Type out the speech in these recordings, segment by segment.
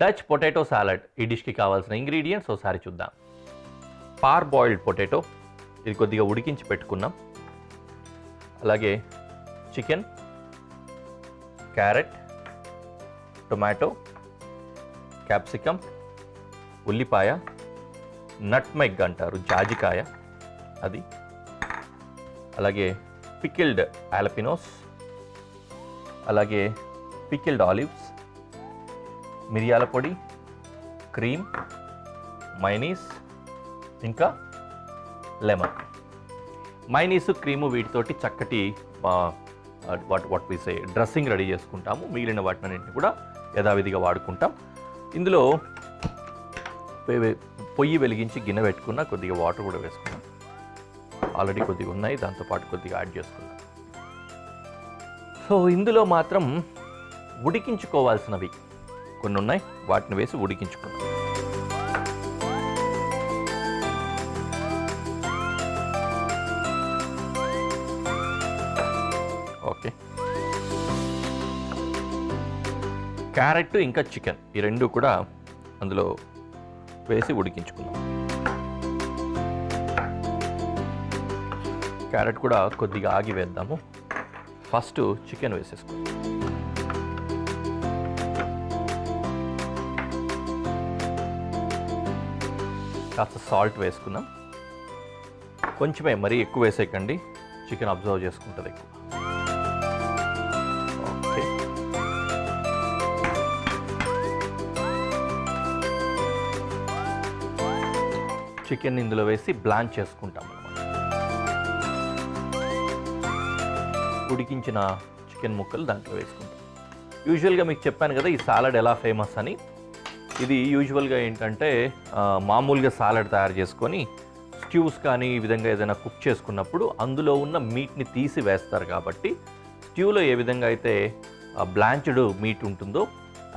Dutch potato salad ఈ డిష్కి కావాల్సిన ingredients ఒకసారి చూద్దాం. పార్ బాయిల్డ్ పొటాటో, ఇది కొద్దిగా ఉడికించి పెట్టుకున్నాం. అలాగే చికెన్, క్యారెట్, టొమాటో, క్యాప్సికమ్, ఉల్లిపాయ, నట్మెగ్ అంటారు జాజికాయ అది, అలాగే పికిల్డ్ ఆలపినోస్, అలాగే పికిల్డ్ ఆలివ్స్, మిరియాల పొడి, క్రీమ్, మైనీస్, ఇంకా లెమన్. మైనీస్, క్రీము వీటితోటి చక్కటి what we say dressing ready చేసుకుంటాము. మిగిలిన వాటినన్నింటిని కూడా యథావిధిగా వాడుకుంటాం. ఇందులో పొయ్యి వెలిగించి గిన్నె పెట్టుకున్న కొద్దిగా వాటర్ కూడా వేసుకున్నాం. ఆల్రెడీ కొద్దిగా ఉన్నాయి, దాంతోపాటు కొద్దిగా యాడ్ చేసుకున్నాం. సో ఇందులో మాత్రం ఉడికించుకోవాల్సినవి కొన్ని ఉన్నాయి, వాటిని వేసి ఉడికించుకున్నాం. ఓకే, క్యారెట్ ఇంకా చికెన్ ఈ రెండు కూడా అందులో వేసి ఉడికించుకున్నాం. క్యారెట్ కూడా కొద్దిగా ఆగి వేద్దాము. ఫస్ట్ చికెన్ వేసేసుకుందాం. కాస్త సాల్ట్ వేసుకున్నాం. కొంచెమే, మరీ ఎక్కువ వేసేయకండి, చికెన్ అబ్జర్వ్ చేసుకుంటుంది ఎక్కువ. ఓకే, చికెన్ ఇందులో వేసి బ్లాంచ్ చేసుకుంటాం అన్నమాట. ఉడికించిన చికెన్ ముక్కలు దాంట్లో వేసుకుంటాం. యూజువల్గా మీకు చెప్పాను కదా ఈ సాలడ్ ఎలా ఫేమస్ అని. ఇది యూజువల్గా ఏంటంటే మామూలుగా సాలడ్ తయారు చేసుకొని స్ట్యూస్ కానీ ఈ విధంగా ఏదైనా కుక్ చేసుకున్నప్పుడు అందులో ఉన్న మీట్ని తీసి వేస్తారు. కాబట్టి స్ట్యూలో ఏ విధంగా అయితే బ్లాంచ్డ్ మీట్ ఉంటుందో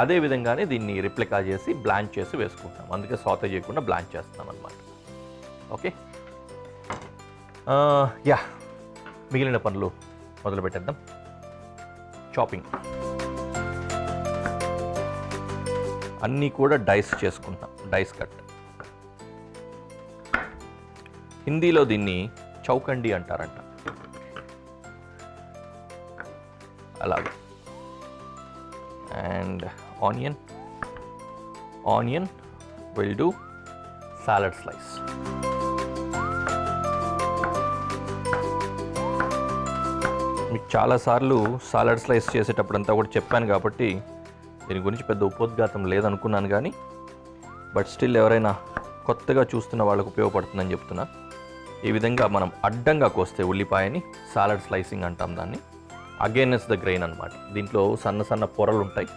అదే విధంగానే దీన్ని రిప్లికా చేసి బ్లాంచ్ చేసి వేసుకుంటాం. అందుకే సాతే చేయకుండా బ్లాంచ్ చేస్తాం అన్నమాట. ఓకే, యా, మిగిలిన పనులు మొదలు పెట్టేద్దాం. చాపింగ్ అన్నీ కూడా డైస్ చేసుకుంటాం. డైస్ కట్, హిందీలో దీన్ని చౌకండి అంటారంట. అలాగే and onion will do salad slice. మీకు చాలాసార్లు సాలడ్ స్లైస్ చేసేటప్పుడంతా కూడా చెప్పాను కాబట్టి దీని గురించి పెద్ద ఉపోద్ఘాతం లేదనుకున్నాను, కానీ బట్ స్టిల్ ఎవరైనా కొత్తగా చూస్తున్న వాళ్ళకు ఉపయోగపడుతుందని చెప్తున్నా. ఈ విధంగా మనం అడ్డంగా కోస్తే ఉల్లిపాయని సాలడ్ స్లైసింగ్ అంటాం దాన్ని. అగైనెస్ట్ ద గ్రెయిన్ అనమాట. దీంట్లో సన్న సన్న పొరలు ఉంటాయి,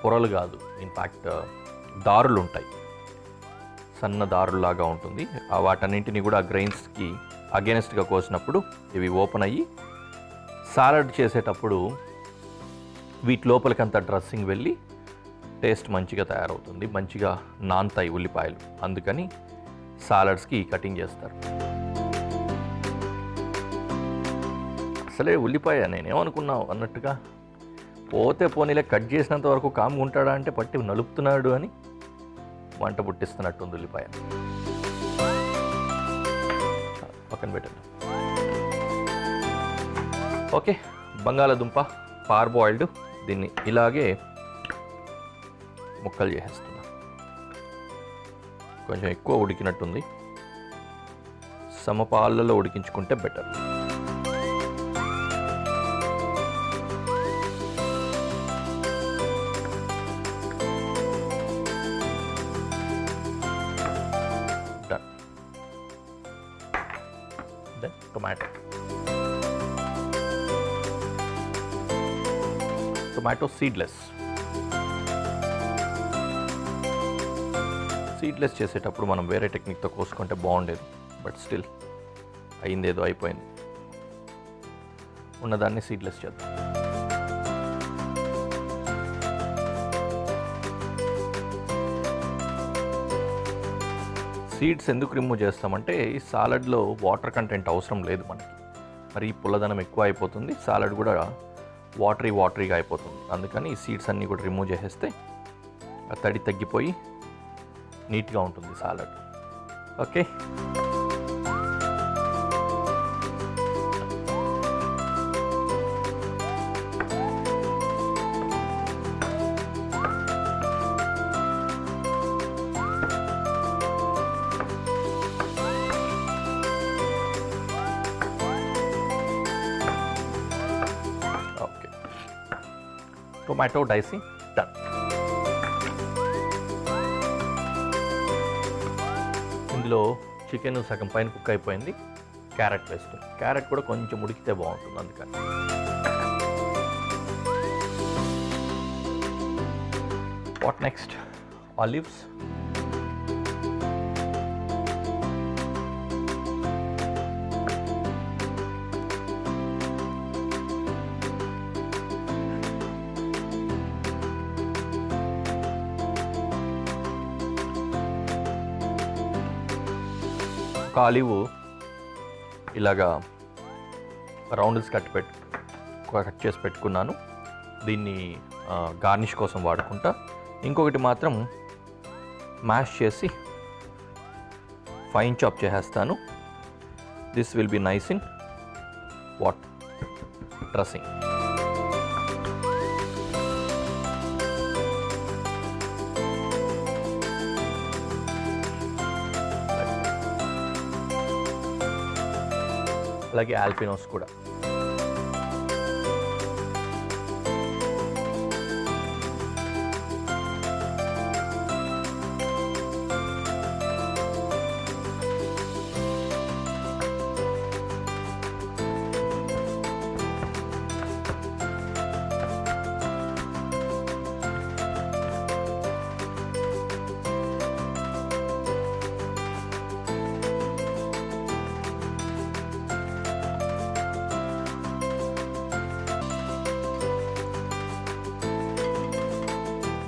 పొరలు కాదు ఇన్ఫ్యాక్ట్ దారులు ఉంటాయి, సన్న దారులాగా ఉంటుంది. వాటన్నింటినీ కూడా ఆ గ్రెయిన్స్కి అగైనెస్ట్గా కోసినప్పుడు ఇవి ఓపెన్ అయ్యి సాలడ్ చేసేటప్పుడు వీటి లోపలికంతా డ్రెస్సింగ్ వెళ్ళి టేస్ట్ మంచిగా తయారవుతుంది, మంచిగా నాన్తాయి ఉల్లిపాయలు. అందుకని సాలడ్స్కి కటింగ్ చేస్తారు. అసలే ఉల్లిపాయ నేనేమనుకున్నావు అన్నట్టుగా పోతే పోనీలే కట్ చేసినంత వరకు కామ్గా ఉంటాడా అంటే పట్టి నలుపుతున్నాడు అని మంట పుట్టిస్తున్నట్టుంది ఉల్లిపాయ. పక్కన పెట్టండి. ఓకే, బంగాళాదుంప పార్ బాయిల్డ్, దీన్ని ఇలాగే ముక్కలు చేసేస్తున్నా. కొంచెం ఎక్కువ ఉడికినట్టుంది, సమపాలలో ఉడికించుకుంటే better. Done. Then tomato seedless. Seedless చేసేటప్పుడు మనం వేరే టెక్నిక్తో కోసుకుంటే బాగుండేది, బట్ స్టిల్ అయిందేదో అయిపోయింది. ఉన్నదాన్ని సీడ్లెస్ చేద్దాం. సీడ్స్ ఎందుకు రిమూవ్ చేస్తామంటే ఈ సాలడ్లో వాటర్ కంటెంట్ అవసరం లేదు మనకి. మరి పుల్లదనం ఎక్కువ అయిపోతుంది, సాలడ్ కూడా వాటరీగా అయిపోతుంది. అందుకని ఈ సీడ్స్ అన్నీ కూడా రిమూవ్ చేసేస్తే ఆ తడి తగ్గిపోయి నీట్గా ఉంటుంది salad. Okay, tomato dicing done. ఇందులో చికెన్ సగం పైన కుక్ అయిపోయింది. క్యారెట్ వేస్తుంది. క్యారెట్ కూడా కొంచెం ఉడికితే బాగుంటుంది, అందుకని. What next? ఆలివ్స్. ఒక ఆలివ్ ఇలాగా రౌండ్స్ కట్ చేసి పెట్టుకున్నాను. దీన్ని గార్నిష్ కోసం వాడుకుంటా. ఇంకొకటి మాత్రం మ్యాష్ చేసి ఫైన్ చాప్ చేసేస్తాను. This will be nice in what dressing. అలాగే ఆల్పినోస్ కూడా.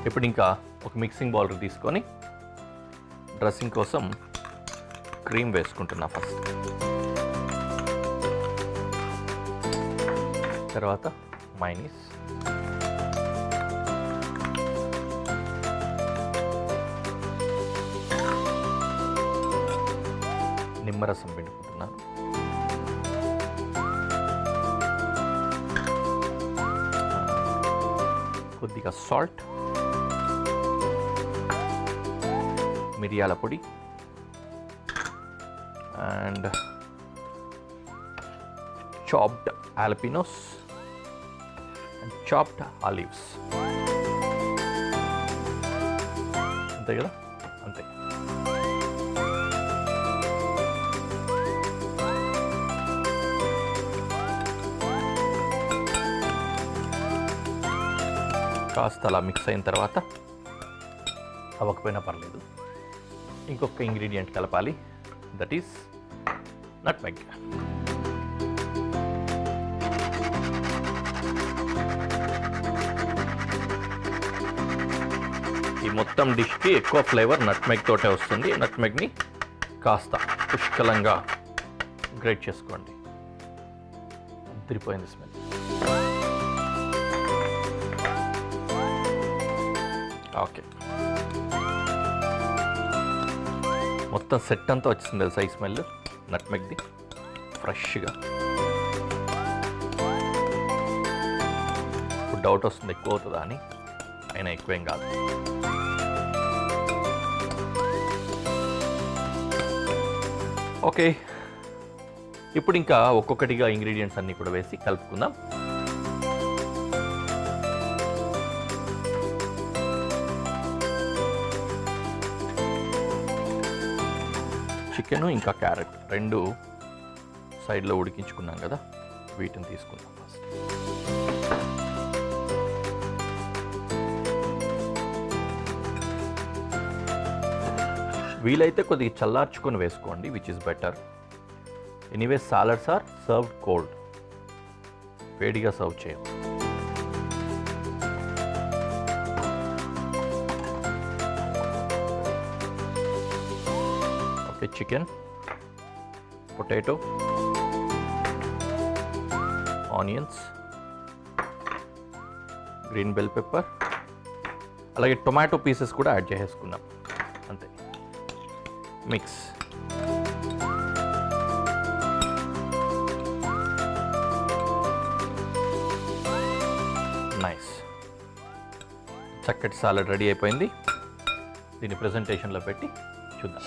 ఇప్పుడు ఇంకా ఒక మిక్సింగ్ బౌల్ తీసుకొని డ్రెస్సింగ్ కోసం క్రీమ్ వేసుకుంటున్నా ఫస్ట్. తర్వాత మైనీస్, నిమ్మరసం పిండుకుంటున్నాను. కొద్దిగా సాల్ట్, మిరియాల పొడి అండ్ చాప్డ్ ఆల్పినోస్ అండ్ చాప్డ్ ఆలివ్స్. అంతే కదా, అంతే. కాస్త అలా మిక్స్ అయిన తర్వాత, అవ్వకపోయినా పర్లేదు, ఇంకొక ఇంగ్రీడియంట్ కలపాలి. That is nutmeg. ఈ మొత్తం డిష్కి ఎక్కువ ఫ్లేవర్ నట్మెగ్ తోటే వస్తుంది. నట్మెగ్ని కాస్త పుష్కలంగా గ్రేట్ చేసుకోండి. అదిరిపోయింది స్మెల్. ఓకే, మొత్తం సెట్ అంతా వచ్చింది తెలుసా ఈ స్మెల్ నట్మెగ్ది, ఫ్రెష్గా. ఇప్పుడు డౌట్ వస్తుంది ఎక్కువ అవుతుందా అని. అయినా ఎక్కువేం కాదు. ఓకే, ఇప్పుడు ఇంకా ఒక్కొక్కటిగా ఇంగ్రీడియంట్స్ అన్నీ కూడా వేసి కలుపుకుందాం. చికెన్ ఇంకా క్యారెట్ రెండు సైడ్లో ఉడికించుకున్నాం కదా, వీటిని తీసుకుందాం ఫస్ట్. వీలైతే కొద్దిగా చల్లార్చుకొని వేసుకోండి, which is better. Anyway salads are served cold, వేడిగా సర్వ్ చేయం. Okay, chicken, potato, onions, green bell pepper, అలాగే టొమాటో పీసెస్ కూడా యాడ్ చేసేసుకున్నాం. అంతే, మిక్స్. నైస్, చక్కటి సాలడ్ రెడీ అయిపోయింది. దీన్ని ప్రెజెంటేషన్లో పెట్టి చూద్దాం.